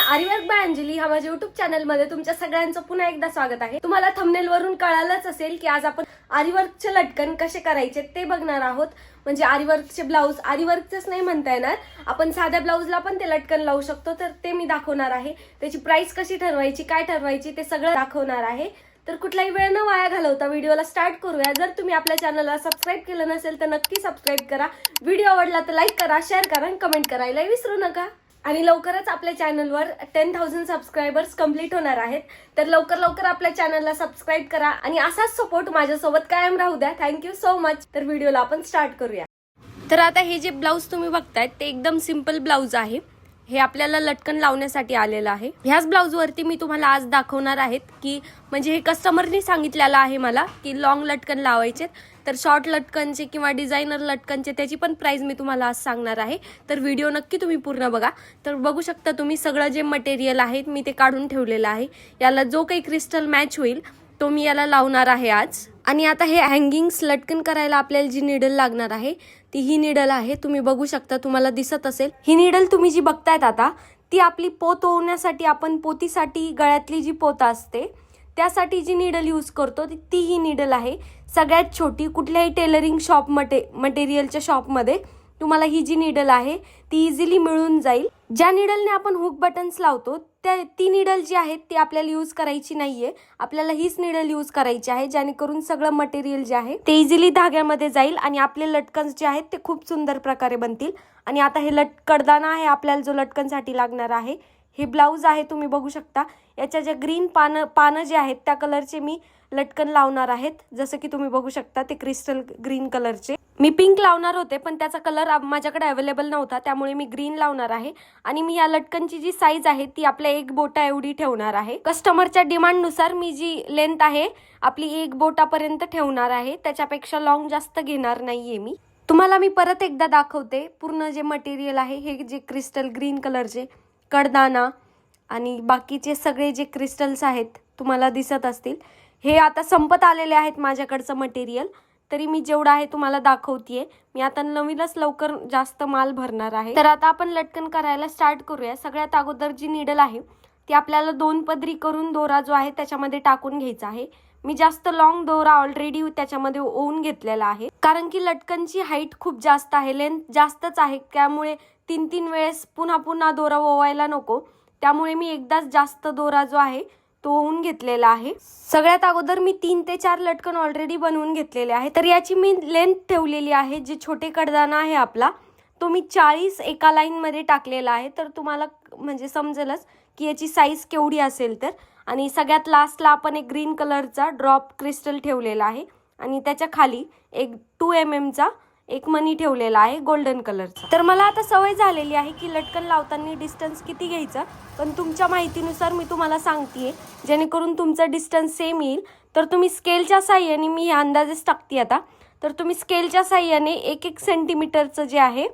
Aari work bye Anjali हा माझ्या YouTube channel मध्ये तुमच्या सगळ्यांचं पुन्हा एकदा स्वागत आहे। तुम्हाला थंबनेल वरून कळालंच असेल की आज आपण आरीवर्कचे लटकन कसे करायचे ते बघणार आहोत। म्हणजे आरीवर्कचे ब्लाउज, आरीवर्कचेच नाही म्हणता येणार, आपण साध्या ब्लाउजला पण ते लटकन लावू शकतो, तर ते मी दाखवणार आहे। त्याची प्राइस कशी ठरवायची, काय ठरवायची ते सगळं दाखवणार आहे। तर कुठलाही वेळ न वाया घालवता व्हिडिओला स्टार्ट करूया। जर तुम्ही आपल्या चॅनलला सबस्क्राइब केलं नसेल तर नक्की सबस्क्राइब करा। व्हिडिओ आवडला तर लाईक करा, शेअर करा आणि कमेंट करायला विसरू नका। आणि लवकरच आपल्या चॅनलवर 10,000 सबस्क्रायबर्स कंप्लीट होणार आहेत, तर लवकर आपल्या चॅनलला सबस्क्राइब करा आणि असाच सपोर्ट माझ्यासोबत कायम राहू द्या। Thank you so much. तर व्हिडिओला आपण स्टार्ट करूया। तर आता हे जे ब्लाउज तुम्ही बघताय ते एकदम सिंपल ब्लाउज आहे। हे आपल्याला लटकन लावण्यासाठी आलेलं आहे। ह्याच ब्लाउज वरती मी तुम्हाला आज दाखवणार आहेत की म्हणजे हे कस्टमरनी सांगितलेलं आहे मला की लॉंग लटकन लावायचे, तर शॉर्ट लटकनचे किंवा डिझायनर लटकनचे त्याची पण प्राइस मी तुम्हाला आज सांगणार आहे। तर व्हिडिओ नक्की तुम्ही पूर्ण बघा। तर बघू शकता तुम्ही सगळं जे मटेरियल आहे मी ते काढून ठेवलेलं आहे। याला जो काही क्रिस्टल मॅच होईल तो मी याला लावणार आहे आज। आणि आता हे हँगिंग्स लटकन करायला आपल्याला जी निडल लागणार आहे ती ही निडल आहे। तुम्ही बघू शकता, तुम्हाला दिसत असेल ही निडल तुम्ही जी बघतायत आता ती आपली पोत ओवण्यासाठी, आपण पोतीसाठी गळ्यातली जी पोत असते त्यासाठी जी निडल यूज करतो ती ही निडल आहे। सगळ्यात छोटी, कुठल्याही टेलरिंग शॉप मटेरियलच्या शॉपमध्ये तुम्हाला ही जी निडल आहे ती इझिली मिळून जाईल। ज्या निडलने आपण हुक बटन्स लावतो ती निडल जी आहे ती आपल्याला यूज करायची नाहीये, आपल्याला हीच निडल यूज करायची आहे, जेणेकरून सगळं मटेरियल जे आहे ते इझिली धाग्यामध्ये जाईल आणि आपले लटकन्स जे आहेत ते खूप सुंदर प्रकारे बनतील। आणि आता हे कडदाना आहे आपल्याला जो लटकनसाठी लागणार आहे। हे ब्लाउज आहे, तुम्ही बघू शकता याच्या ज्या ग्रीन पानं जे आहेत त्या कलरचे मी लटकन लावणार आहेत। जसं की तुम्ही बघू शकता ते क्रिस्टल ग्रीन कलरचे। मी पिंक लावणार होते पण त्याचा कलर माझ्याकडे अवेलेबल नव्हता, त्यामुळे मी ग्रीन लावणार आहे। आणि मी या लटकनची जी साईज आहे ती आपल्या 1 बोटा एवढी ठेवणार आहे। कस्टमरच्या डिमांडनुसार मी जी लेंथ आहे आपली 1 बोटापर्यंत ठेवणार आहे, त्याच्यापेक्षा लॉंग जास्त घेणार नाहीये मी। तुम्हाला मी परत एकदा दाखवते पूर्ण जे मटेरियल आहे। हे जे क्रिस्टल ग्रीन कलरचे कडदाना आणि बाकीचे सगळे जे क्रिस्टल्स आहेत तुम्हाला दिसत असतील, हे आता संपत आलेले आहेत माझ्याकडचं मटेरियल, तरी मी जेवढं आहे तुम्हाला दाखवतेय। मी आता नवीनच लवकर जास्त माल भरणार आहे। तर आता आपण लटकन करायला स्टार्ट करूया। सगळ्यात अगोदर जी निडल आहे ती आपल्याला 2 पदरी करून दोरा जो आहे त्याच्यामध्ये टाकून घ्यायचा आहे। मी जास्त लॉंग दोरा ऑलरेडी त्याच्यामध्ये ओवून घेतलेला आहे, कारण की लटकनची हाईट खूप जास्त आहे, लेंथ जास्तच आहे, त्यामुळे 3 वेळेस पुन्हा दोरा ओवायला नको, त्यामुळे मी एकदाच जास्त दोरा जो आहे तो ओवून घेतलेला आहे। सगळ्यात अगोदर मी 3 ते 4 लटकन ऑलरेडी बनवून घेतलेले आहे। तर याची मी लेंथ ठेवलेली आहे, जे छोटे कडदाना आहे आपला तो मी 40 एका लाईन मध्ये टाकलेला आहे, तर तुम्हाला म्हणजे समजेलच की याची साईज केवढी असेल। तर आणि सगळ्यात लास्टला आपण एक ग्रीन कलरचा ड्रॉप क्रिस्टल ठेवलेला आहे आणि त्याच्या खाली एक 2 mm चा एक मनी ठेवलेला आहे गोल्डन कलरचा। तर मला आता सवय झालेली आहे की लटकन लावताना डिस्टन्स किती घ्यायचं, पण तुमच्या माहितीनुसार मी तुम्हाला सांगतेय जेणेकरून तुमचं डिस्टन्स सेम येईल। तर तुम्ही स्केलच्या साहाय्याने, मी अंदाजेच टाकते आता, तर तुम्ही स्केलच्या साहाय्याने 1-1 सेंटीमीटरचं जे आहे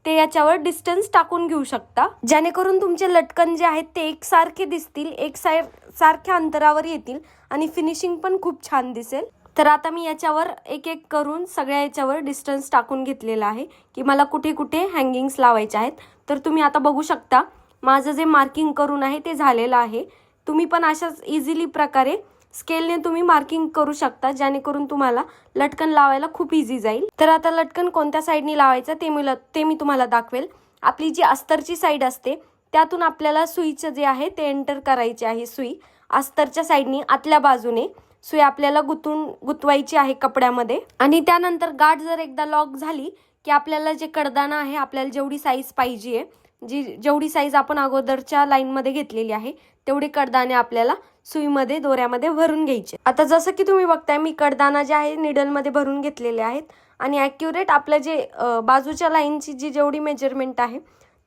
ते याच्यावर डिस्टन्स टाकून घेऊ शकता, जेणेकरून तुमचे लटकन जे आहेत ते एकसारखे दिसतील, सारख्या अंतरावर येतील आणि फिनिशिंग पण खूप छान दिसेल। तर आता मी याच्यावर 1-1 करून सगळ्या याच्यावर डिस्टन्स टाकून घेतलेला आहे की मला कुठे कुठे हँगिंग्स लावायचे आहेत। तर तुम्ही आता बघू शकता माझं जे मार्किंग करून आहे ते झालेलं आहे। तुम्ही पण अशाच इझिली प्रकारे स्केलने तुम्ही मार्किंग करू शकता, जेणेकरून तुम्हाला लटकन लावायला खूप इझी जाईल। तर आता लटकन कोणत्या साईडनी लावायचं ते मी तुम्हाला दाखवेल। आपली जी अस्तरची साईड असते त्यातून आपल्याला सुईचं जे आहे ते एंटर करायचे आहे। सुई अस्तरच्या साईडनी आतल्या बाजूने सुई आपल्याला गुतवायची आहे कपड्यामध्ये। आणि त्यानंतर गाठ जर एकदा लॉक झाली की आपल्याला जे कडदाना आहे, आपल्याला जेवढी साईज पाहिजे, जेवढी साईज आपण अगोदरच्या लाईन मध्ये घेतलेली आहे तेवढे कडदाने आपल्याला सुईमध्ये दोऱ्यामध्ये भरून घ्यायचे। आता जसं की तुम्ही बघताय मी कडदाना जे आहे निडल मध्ये भरून घेतलेले आहेत आणि ॲक्युरेट आपलं जे बाजूच्या लाईनची जेवढी मेजरमेंट आहे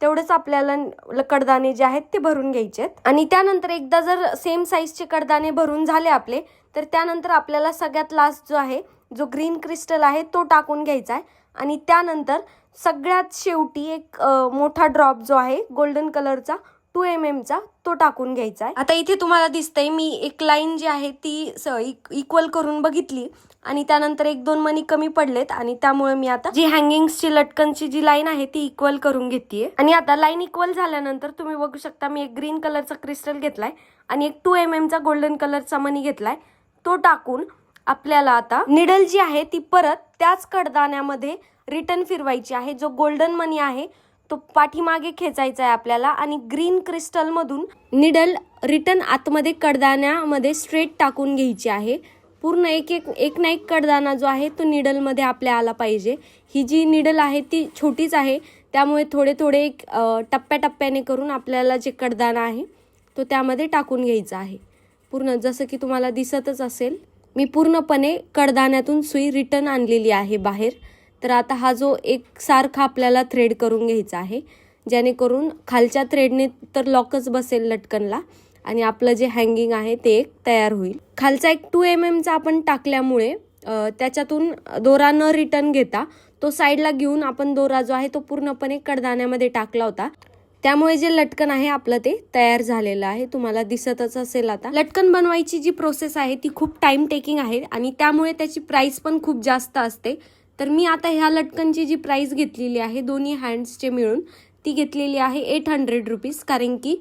तेवढेच आपल्याला कडदाने जे आहेत ते भरून घ्यायचे आहेत। आणि त्यानंतर एकदा जर सेम साईजचे कडदाने भरून झाले आपले, तर त्यानंतर आपल्याला सगळ्यात लास्ट जो आहे, जो ग्रीन क्रिस्टल आहे तो टाकून घ्यायचा आहे। आणि त्यानंतर सगळ्यात शेवटी एक मोठा ड्रॉप जो आहे गोल्डन कलरचा 2 mm चा तो टाकून घ्यायचा आहे। आता इथे तुम्हाला दिसतंय मी एक लाईन जी आहे ती इक्वल करून बघितली आणि त्यानंतर 1-2 मणी कमी पडलेत आणि त्यामुळे मी आता जी हँगिंग्सची लटकनची जी लाईन आहे ती इक्वल करून घेतेय। आणि आता लाईन इक्वल झाल्यानंतर तुम्ही बघू शकता मी एक ग्रीन कलरचा क्रिस्टल घेतलाय आणि एक 2 mm चा गोल्डन कलरचा मणी घेतलाय। तो टाकून आपल्याला आता निडल जी आहे ती परत त्याच कडदाण्यामध्ये रिटर्न फिरवायची आहे। जो गोल्डन मनी आहे तो पाठीमागे खेचायचा आहे आपल्याला आणि ग्रीन क्रिस्टल मधून निडल रिटर्न आतमध्ये कडदाण्यामध्ये स्ट्रेट टाकून घ्यायची आहे। पूर्ण एक ना एक कडदाना जो आहे तो निडल मध्ये आपल्या आला पाहिजे। ही जी निडल आहे ती छोटीच आहे त्यामुळे थोडे थोडे टप्प्याटप्प्याने करून आपल्याला जे कडदाना आहे तो त्यामध्ये टाकून घ्यायचा आहे। पूर्ण जसं की तुम्हाला दिसतच असेल मी पूर्णपणे कडदाण्यातून सुई रिटर्न आणलेली आहे बाहेर। तर आता हा जो एक सारखा आपल्याला थ्रेड करून घ्यायचा आहे जेणेकरून खालच्या थ्रेडने तर लॉकच बसेल लटकनला आणि आपलं जे हँगिंग आहे ते एक तयार होईल। खालचा एक 2 mm चा आपण टाकल्यामुळे त्याच्यातून दोरा न रिटर्न घेता तो साईडला घेऊन आपण दोरा जो आहे तो पूर्णपणे कडदाण्यामध्ये टाकला होता त्यामुळे जे लटकन आहे आपलं ते तयार झालेलं आहे। तुम्हाला दिसतच असेल आता लटकन बनवायची जी प्रोसेस आहे ती खूप टाइम टेकिंग आहे आणि त्यामुळे त्याची प्राइस पण खूप जास्त असते। तर मी आता ह्या लटकनची जी प्राइस घेतलेली आहे दोन्ही हँड्सचे मिळून ती घेतलेली आहे 800 रुपीज। कारण की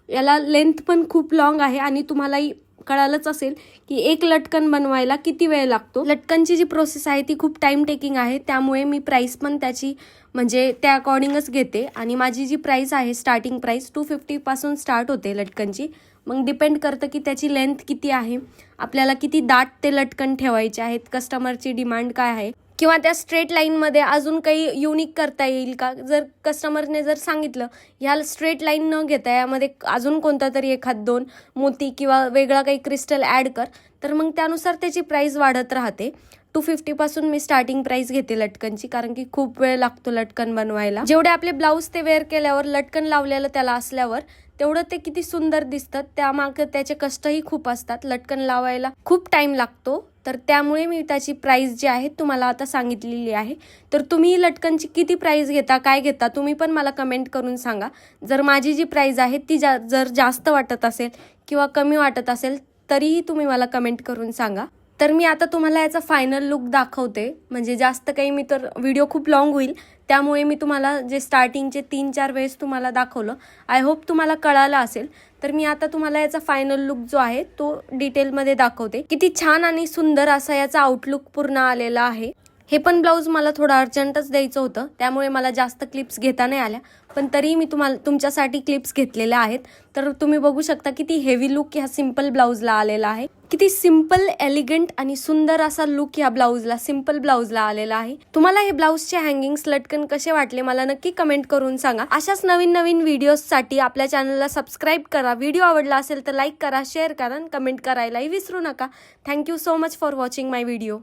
याला लेंथ पण खूप लॉंग आहे आणि तुम्हालाही कळालंच असेल की एक लटकन बनवायला किती वेळ लागतो। लटकनची जी प्रोसेस आहे ती खूप टाइम टेकिंग आहे त्यामुळे मी प्राइस पण त्याची म्हणजे त्या अकॉर्डिंगच घेते आणि माझी जी प्राइस आहे स्टार्टिंग प्राइस 250 पासून स्टार्ट होते लटकनची। मग डिपेंड करतं की त्याची लेंथ किती आहे, आपल्याला किती दाट ते लटकन ठेवायचे आहेत, कस्टमरची डिमांड काय आहे किंवा त्या स्ट्रेट लाईनमध्ये अजून काही युनिक करता येईल का। जर कस्टमरने जर सांगितलं ह्या स्ट्रेट लाईन न घेता यामध्ये अजून कोणता तरी 1-2 मोती किंवा वेगळा काही क्रिस्टल ॲड कर तर मग त्यानुसार त्याची प्राइस वाढत राहते। 250 पासून मी स्टार्टिंग प्राइस घेते लटकनची कारण की खूप वेळ लागतो लटकन बनवायला। जेवढे आपले ब्लाऊज ते वेअर केल्यावर लटकन लावलेलं त्याला असल्यावर तेवढं ते किती सुंदर दिसतात त्यामागे त्याचे कष्टही खूप असतात। लटकन लावायला खूप टाइम लागतो तर त्यामुळे मी त्याची प्राइस जी आहे तुम्हाला आता सांगितलेली आहे। तर तुम्ही लटकनची किती प्राइस घेता काय घेता तुम्ही पण मला कमेंट करून सांगा। जर माझी जी प्राइस आहे ती जर जास्त वाटत असेल किंवा कमी वाटत असेल तरीही तुम्ही मला कमेंट करून सांगा। तर मी आता तुम्हाला याचा फायनल लुक दाखवते म्हणजे जास्त काही मी तर व्हिडिओ खूप लॉंग होईल त्यामुळे मी तुम्हाला जे स्टार्टिंगचे 3-4 वेळेस तुम्हाला दाखवलं। आय होप तुम्हाला कळालं असेल। तर मी आता तुम्हाला याचा फायनल लुक जो आहे तो डिटेलमध्ये दाखवते। किती छान आणि सुंदर असा याचा आउटलुक पूर्ण आलेला आहे। हे पण ब्लाऊज मला थोडं अर्जंटच द्यायचं होतं त्यामुळे मला जास्त क्लिप्स घेता नाही आल्या पण तरी मी तुमच्यासाठी क्लिप्स घेतलेल्या आहेत। तर तुम्ही बघू शकता किती हेवी लुक ह्या सिंपल ब्लाऊजला आलेला आहे। किती सिंपल एलिगंट आणि सुंदर असा लुक ह्या ब्लाऊजला सिंपल ब्लाऊजला आलेला आहे। तुम्हाला हे ब्लाऊजचे हँगिंग्स लटकन कसे वाटले मला नक्की कमेंट करून सांगा। अशाच नवीन व्हिडिओजसाठी आपल्या चॅनलला सबस्क्राईब करा। व्हिडिओ आवडला असेल तर लाईक करा, शेअर करा, कमेंट करायलाही विसरू नका। Thank you so much for watching my video.